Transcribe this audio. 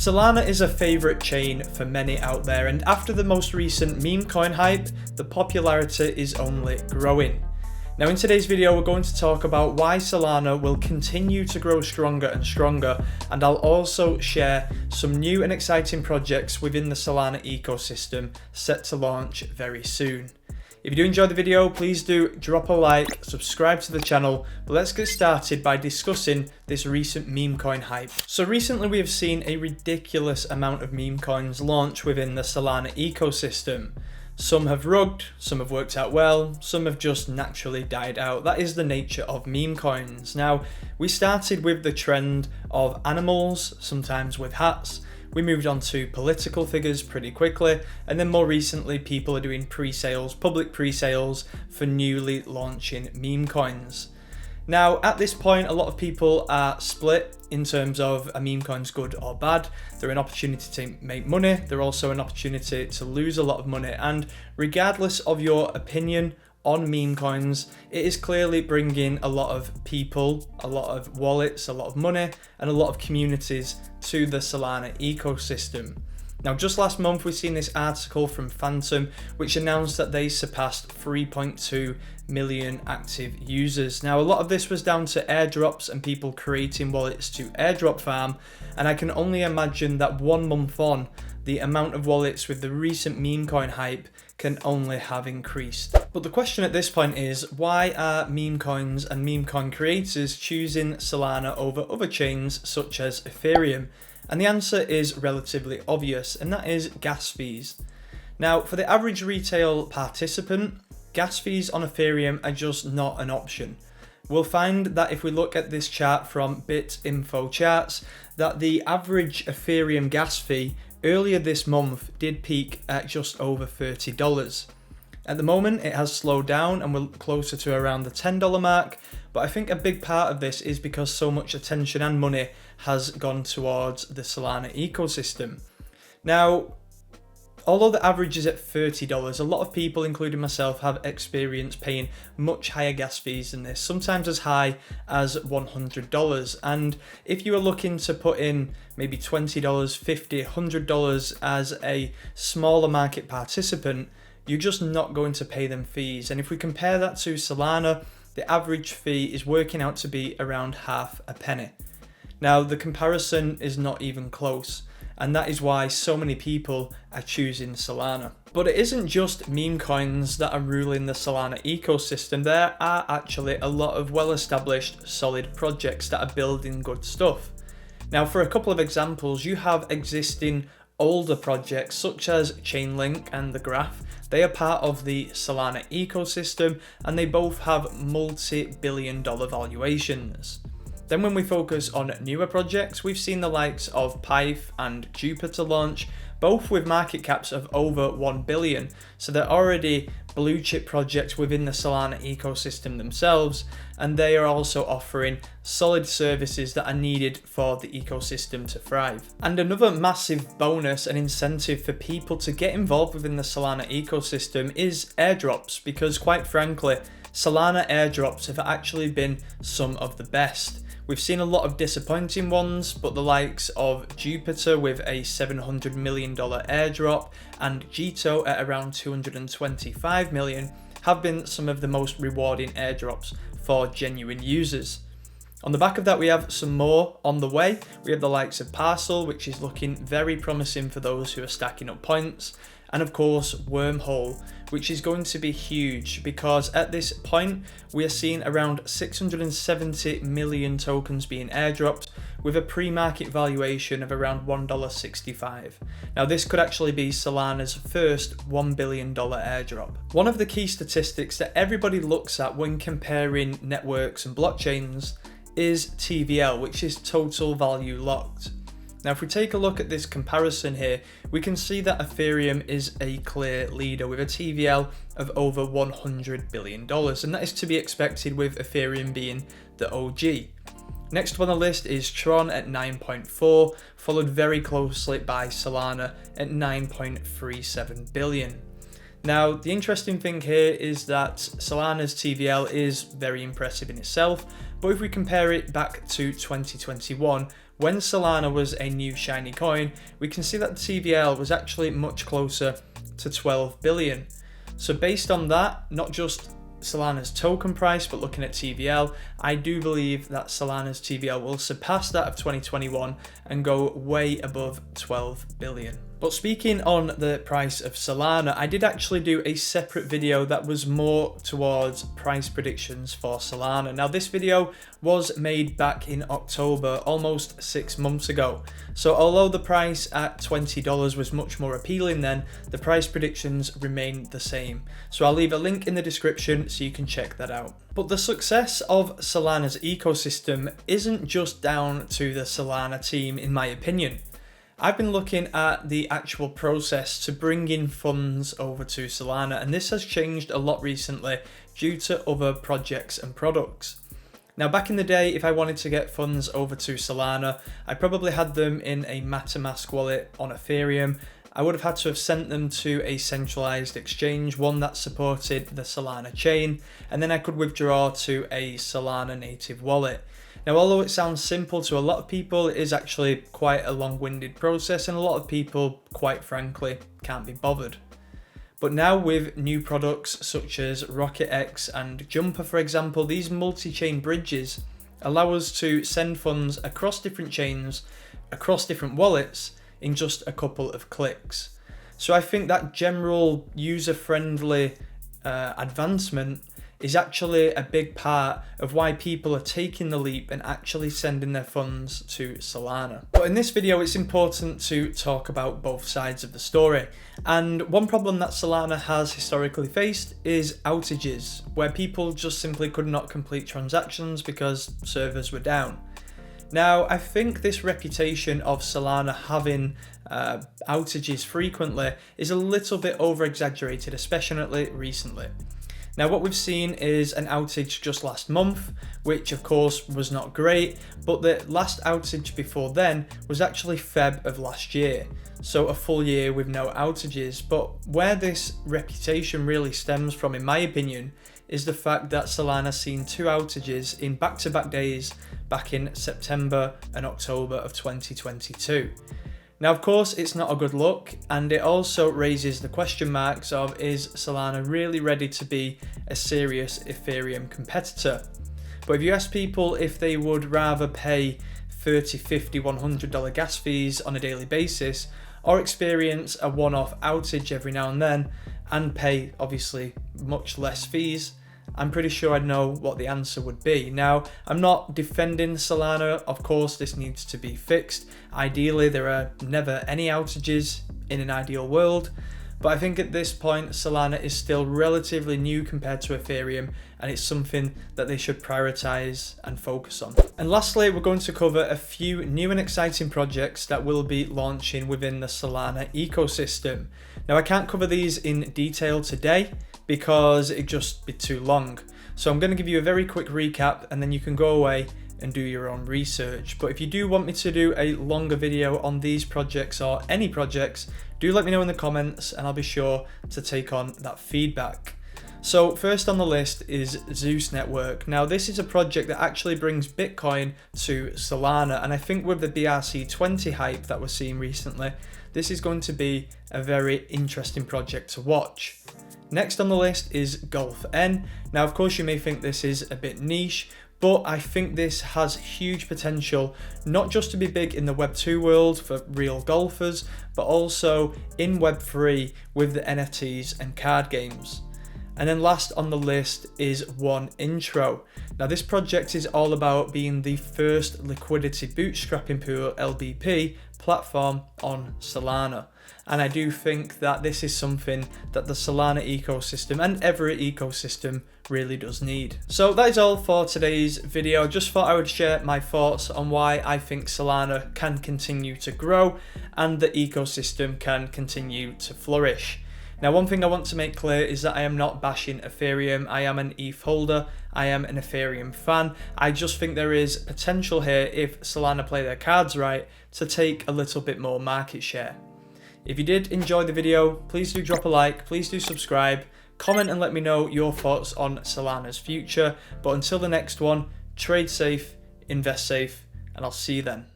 Solana is a favourite chain for many out there, and after the most recent Memecoin hype, the popularity is only growing. Now in today's video, we're going to talk about why Solana will continue to grow stronger and stronger, and I'll also share some new and exciting projects within the Solana ecosystem set to launch very soon. If you do enjoy the video, please do drop a like, subscribe to the channel, but let's get started by discussing this recent Memecoin hype. So recently we have seen a ridiculous amount of meme coins launch within the Solana ecosystem. Some have rugged, some have worked out well, some have just naturally died out. That is the nature of meme coins. Now, we started with the trend of animals, sometimes with hats. We moved on to political figures pretty quickly, and then more recently people are doing pre-sales, public pre-sales for newly launching meme coins. Now at this point a lot of people are split in terms of a meme coin's good or bad. They're an opportunity to make money, they're also an opportunity to lose a lot of money, and regardless of your opinion on meme coins, it is clearly bringing a lot of people, a lot of wallets, a lot of money, and a lot of communities to the Solana ecosystem. Now just last month we've seen this article from Phantom which announced that they surpassed 3.2 million active users. Now a lot of this was down to airdrops and people creating wallets to airdrop farm, and I can only imagine that 1 month on, the amount of wallets with the recent meme coin hype can only have increased. But the question at this point is, why are meme coins and meme coin creators choosing Solana over other chains such as Ethereum? And the answer is relatively obvious, and that is gas fees. Now for the average retail participant, gas fees on Ethereum are just not an option. We'll find that if we look at this chart from BitInfo Charts, that the average Ethereum gas fee earlier this month did peak at just over $30. At the moment it has slowed down and we're closer to around the $10 mark, but I think a big part of this is because so much attention and money has gone towards the Solana ecosystem. Now, although the average is at $30, a lot of people, including myself, have experienced paying much higher gas fees than this, sometimes as high as $100. And if you are looking to put in maybe $20, $50, $100 as a smaller market participant, you're just not going to pay them fees. And if we compare that to Solana, the average fee is working out to be around half a penny. Now the comparison is not even close, and that is why so many people are choosing Solana. But it isn't just meme coins that are ruling the Solana ecosystem. There are actually a lot of well-established solid projects that are building good stuff. Now for a couple of examples, you have existing older projects such as Chainlink and The Graph. They are part of the Solana ecosystem and they both have multi-billion-dollar valuations. Then when we focus on newer projects, we've seen the likes of Pyth and Jupiter launch, both with market caps of over 1 billion. So they're already blue chip projects within the Solana ecosystem themselves, and they are also offering solid services that are needed for the ecosystem to thrive. And another massive bonus and incentive for people to get involved within the Solana ecosystem is airdrops, because quite frankly, Solana airdrops have actually been some of the best. We've seen a lot of disappointing ones, but the likes of Jupiter with a $700 million airdrop and Jito at around 225 million have been some of the most rewarding airdrops for genuine users. On the back of that, we have some more on the way. We have the likes of Parcel, which is looking very promising for those who are stacking up points. And of course, Wormhole, which is going to be huge because at this point, we are seeing around 670 million tokens being airdropped with a pre-market valuation of around $1.65. Now this could actually be Solana's first $1 billion airdrop. One of the key statistics that everybody looks at when comparing networks and blockchains is TVL, which is total value locked. Now if we take a look at this comparison here, we can see that Ethereum is a clear leader with a TVL of over $100 billion, and that is to be expected with Ethereum being the OG. Next on the list is Tron at 9.4, followed very closely by Solana at 9.37 billion. Now, the interesting thing here is that Solana's TVL is very impressive in itself, but if we compare it back to 2021, when Solana was a new shiny coin, we can see that the TVL was actually much closer to 12 billion. So based on that, not just Solana's token price, but looking at TVL, I do believe that Solana's TVL will surpass that of 2021 and go way above 12 billion. But speaking on the price of Solana, I did actually do a separate video that was more towards price predictions for Solana. Now this video was made back in October, almost 6 months ago. So although the price at $20 was much more appealing then, the price predictions remain the same. So I'll leave a link in the description so you can check that out. But the success of Solana's ecosystem isn't just down to the Solana team, in my opinion. I've been looking at the actual process to bring in funds over to Solana, and this has changed a lot recently due to other projects and products. Now back in the day, if I wanted to get funds over to Solana, I probably had them in a MetaMask wallet on Ethereum. I would have had to have sent them to a centralized exchange, one that supported the Solana chain, and then I could withdraw to a Solana native wallet. Now, although it sounds simple to a lot of people, it is actually quite a long-winded process, and a lot of people, quite frankly, can't be bothered. But now with new products such as RocketX and Jumper, for example, these multi-chain bridges allow us to send funds across different chains, across different wallets, in just a couple of clicks. So I think that general user-friendly advancement is actually a big part of why people are taking the leap and actually sending their funds to Solana. But in this video, it's important to talk about both sides of the story. And one problem that Solana has historically faced is outages, where people just simply could not complete transactions because servers were down. Now, I think this reputation of Solana having outages frequently is a little bit over-exaggerated, especially recently. Now what we've seen is an outage just last month, which of course was not great, but the last outage before then was actually Feb of last year. So a full year with no outages. But where this reputation really stems from, in my opinion, is the fact that Solana's seen 2 outages in back-to-back days back in September and October of 2022. Now, of course, it's not a good look, and it also raises the question marks of, is Solana really ready to be a serious Ethereum competitor? But if you ask people if they would rather pay $30, $50, $100 gas fees on a daily basis, or experience a one-off outage every now and then, and pay, obviously, much less fees, I'm pretty sure I'd know what the answer would be. Now, I'm not defending Solana. Of course, this needs to be fixed. Ideally, there are never any outages in an ideal world. But I think at this point, Solana is still relatively new compared to Ethereum, and it's something that they should prioritize and focus on. And lastly, we're going to cover a few new and exciting projects that will be launching within the Solana ecosystem. Now, I can't cover these in detail today because it'd just be too long. So I'm going to give you a very quick recap, and then you can go away and do your own research. But if you do want me to do a longer video on these projects or any projects, do let me know in the comments and I'll be sure to take on that feedback. So first on the list is Zeus Network. Now this is a project that actually brings Bitcoin to Solana, and I think with the BRC20 hype that we're seeing recently, this is going to be a very interesting project to watch. Next on the list is Golf N. Now of course you may think this is a bit niche, but I think this has huge potential, not just to be big in the Web2 world for real golfers, but also in Web3 with the NFTs and card games. And then last on the list is One Intro. Now this project is all about being the first liquidity bootstrapping pool LBP platform on Solana. And I do think that this is something that the Solana ecosystem and every ecosystem really does need. So that is all for today's video. Just thought I would share my thoughts on why I think Solana can continue to grow and the ecosystem can continue to flourish. Now, one thing I want to make clear is that I am not bashing Ethereum. I am an ETH holder. I am an Ethereum fan. I just think there is potential here, if Solana play their cards right, to take a little bit more market share. If you did enjoy the video, please do drop a like, please do subscribe, comment and let me know your thoughts on Solana's future. But until the next one, trade safe, invest safe, and I'll see you then.